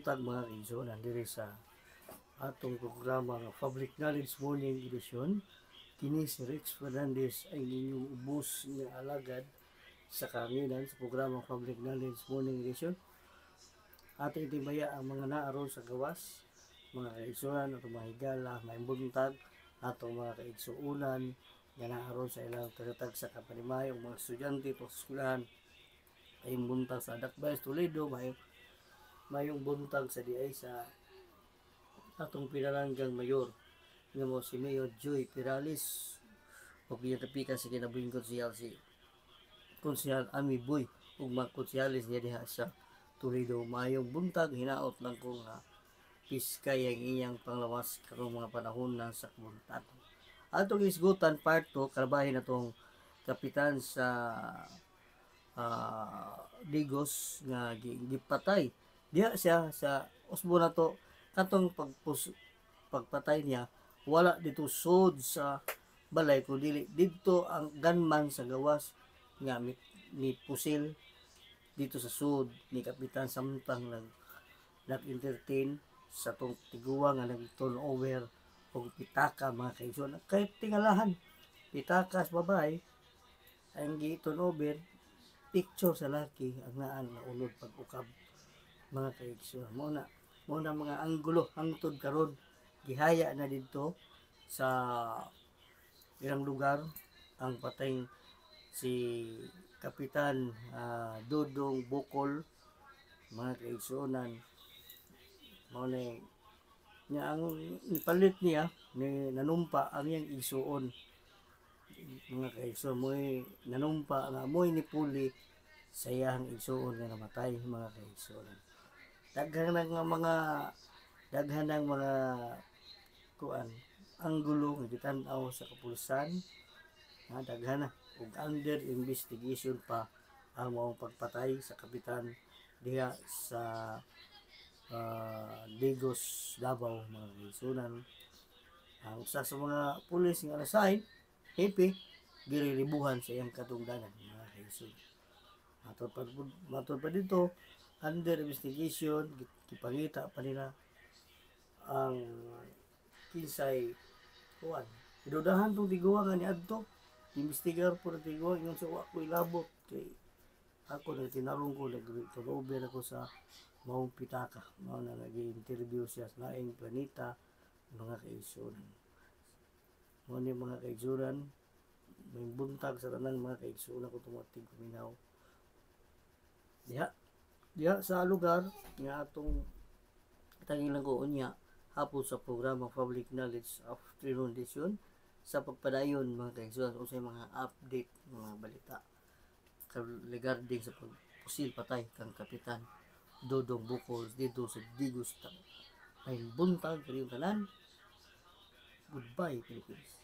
buntag mga kaigsunan diri sa atong programa nga Public Knowledge Morning Edition. Kini si Rex Fernandez ay inyong ubos nga alagad sa kanginan sa programa Public Knowledge Morning Edition. Ato itibaya ang mga naaron sa gawas, mga kaigsunan atong mga higala, may buntag atong mga kaigsuunan nga naaron sa ilang tagatag sa kapanimayo, mga estudyante sa eskwelahan, ay buntag sa Dakbayan Toledo, mayong buntag sa diay sa atong pinalanggang mayor nga mo si Mayor Joy Perales o pinatapikan sa kinabuhing konsehal Ami Boy ug mga konsehalis niya diha sa Toledo. Mayong buntag hinaot lang ko nga piskay ang iyang panglawas karong mga panahon na sa buntag. Atong isgutan part 2 karabahin atong kapitan sa Digos nga gipatay diha siya sa usbo na to. Katong pagpatay niya wala dito sud sa balay kundi dito ang gunman sa gawas nga ni pusil dito sa sud ni kapitan samtang nag-entertain sa tong tiguwa nga nag-turnover og pitaka mga kaigsoon. Kay tingalahan pitaka sa babae ang gi-turnover, picture sa laki ang naan na unod pag-ukab mga kaigsoon. Mo na mga anggulo hangtod karon gihaya na dito sa ilang lugar ang patay si Kapitan Dudong Bukol mga kaigsuonan. Mao niya ang ipalit niya ni nanumpa ang iyang igsuon mga kaigsuon, mo'y nanumpa nga mo'y nipuli sa iyang igsuon nga namatay mga kaigsuonan. Daghan ng mga kuan anggulo nga gitan-aw sa kapulisan nga daghan na ug under investigation pa ang maong pagpatay sa kapitan diha sa Digos, Davao mga kaigsuonan. Ang usa sa mga pulis nga nasayn hepe girilibuhan sa iyang katungdanan mga kaigsuonan. Matod pa dito under investigation gipangita pa nila ang kinsay kuan idudahan tong tiguwa nga niadto investigar po ng tiguwa ingon sa wa ko ilabot kay ako na tinarong ko nag-turnover ako sa maong pitaka. Mao na nag-interview siya sa laing planeta mga kaigsuonan. Mao ni mga kaigsuonan may buntag sa tanang mga kaigsuonan ko tumating kuminaw diha sa lugar nga atong tangilang ko unya hapon sa programa Public Knowledge Afternoon Edition sa pagpadayon mga kaigsuonan unsay mga update mga balita regarding sa pagpusil patay kang Kapitan Dudong Bukol dito sa Digos. Ay buntag kayong tanan. Goodbye Philippines.